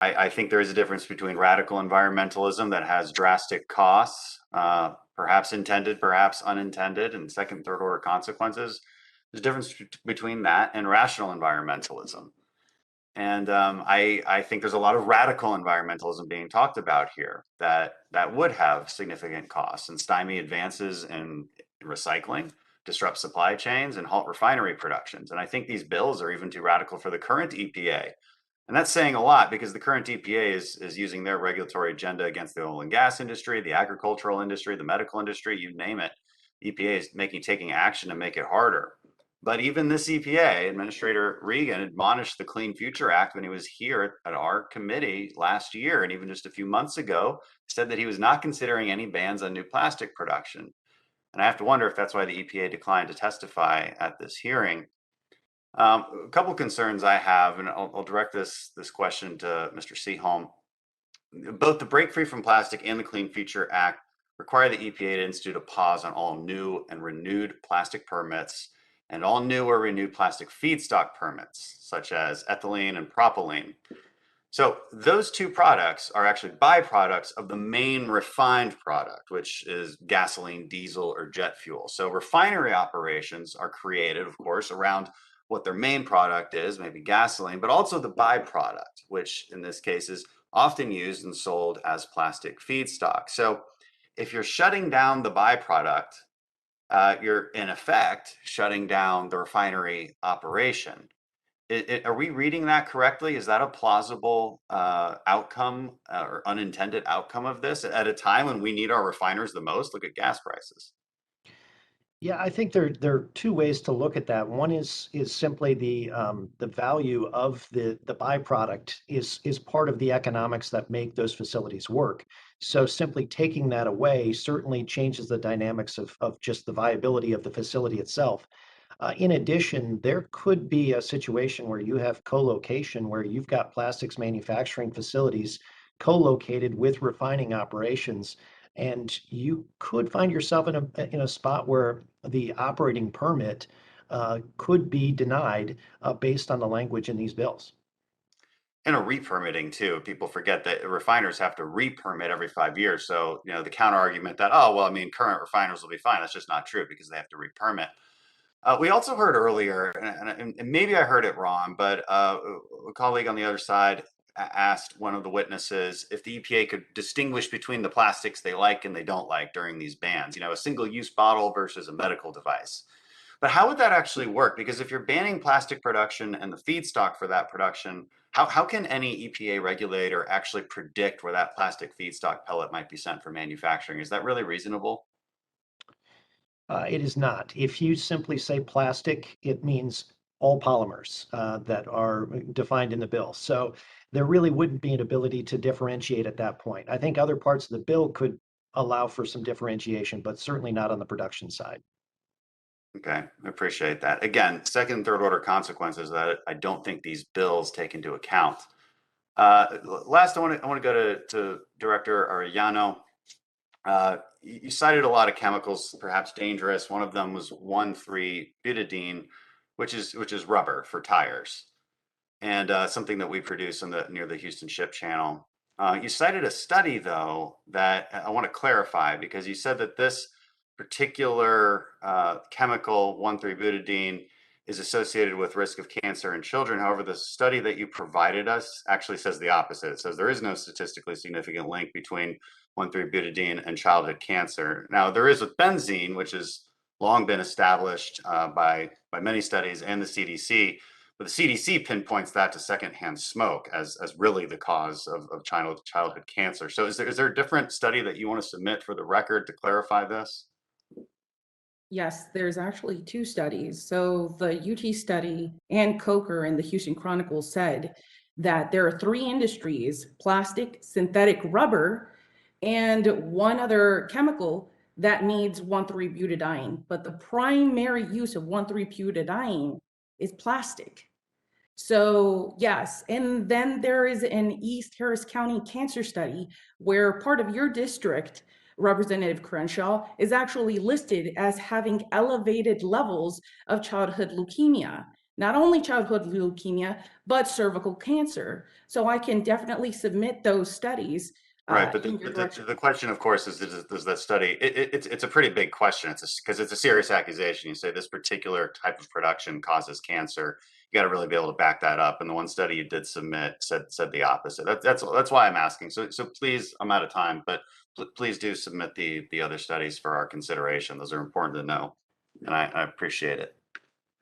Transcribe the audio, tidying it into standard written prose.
I think there is a difference between radical environmentalism that has drastic costs, perhaps intended, perhaps unintended, and second, third order consequences. There's a difference between that and rational environmentalism. And I think there's a lot of radical environmentalism being talked about here that would have significant costs and stymie advances in recycling, disrupt supply chains, and halt refinery productions. And I think these bills are even too radical for the current EPA. And that's saying a lot because the current EPA is using their regulatory agenda against the oil and gas industry, the agricultural industry, the medical industry, you name it. EPA is taking action to make it harder. But even this EPA, Administrator Regan admonished the Clean Future Act when he was here at our committee last year, and even just a few months ago, said that he was not considering any bans on new plastic production. And I have to wonder if that's why the EPA declined to testify at this hearing. A couple concerns I have, and I'll direct this question to Mr. Seaholm. Both the Break Free from Plastic and the Clean Future Act require the EPA to institute a pause on all new and renewed plastic permits and all new or renewed plastic feedstock permits, such as ethylene and propylene. So those two products are actually byproducts of the main refined product, which is gasoline, diesel, or jet fuel. So refinery operations are created, of course, around what their main product is, maybe gasoline, but also the byproduct, which in this case is often used and sold as plastic feedstock. So if you're shutting down the byproduct, you're in effect shutting down the refinery operation. Are we reading that correctly? Is that a plausible outcome or unintended outcome of this at a time when we need our refiners the most? Look at gas prices. Yeah, I think there are two ways to look at that. One is simply the value of the byproduct is part of the economics that make those facilities work. So simply taking that away certainly changes the dynamics of just the viability of the facility itself. In addition, there could be a situation where you have co-location where you've got plastics manufacturing facilities co-located with refining operations, and you could find yourself in a spot where the operating permit could be denied based on the language in these bills. And a re-permitting too. People forget that refiners have to re-permit every 5 years. So, the counter argument that, oh, well, I mean, current refiners will be fine. That's just not true because they have to re-permit. We also heard earlier, and maybe I heard it wrong, but a colleague on the other side asked one of the witnesses if the EPA could distinguish between the plastics they like and they don't like during these bans, a single-use bottle versus a medical device. But how would that actually work? Because if you're banning plastic production and the feedstock for that production, how can any EPA regulator actually predict where that plastic feedstock pellet might be sent for manufacturing? Is that really reasonable? It is not. If you simply say plastic, it means all polymers that are defined in the bill. So there really wouldn't be an ability to differentiate at that point. I think other parts of the bill could allow for some differentiation, but certainly not on the production side. Okay, I appreciate that. Again, second and third order consequences that I don't think these bills take into account. Last, I want to go to Director Arellano. You cited a lot of chemicals, perhaps dangerous. One of them was 1,3-butadiene, which is rubber for tires, and something that we produce near the Houston Ship Channel. You cited a study though that I want to clarify because you said that this particular chemical 1,3-butadiene is associated with risk of cancer in children. However, the study that you provided us actually says the opposite. It says there is no statistically significant link between 1,3-butadiene and childhood cancer. Now, there is with benzene, which has long been established by many studies and the CDC, but the CDC pinpoints that to secondhand smoke as really the cause of childhood cancer. So is there a different study that you want to submit for the record to clarify this? Yes, there's actually two studies. So the UT study and Coker in the Houston Chronicle said that there are three industries: plastic, synthetic rubber, and one other chemical that needs 1,3-butadiene. But the primary use of 1,3-butadiene is plastic. So yes, and then there is an East Harris County cancer study where part of your district, Representative Crenshaw, is actually listed as having elevated levels of childhood leukemia. not only childhood leukemia, but cervical cancer. So I can definitely submit those studies Right, but in your direction. the question, of course, is does that study? It's a pretty big question. It's because it's a serious accusation. You say this particular type of production causes cancer. You got to really be able to back that up. And the one study you did submit said the opposite. That's why I'm asking. So please, I'm out of time, but please do submit the other studies for our consideration. Those are important to know, and I appreciate it.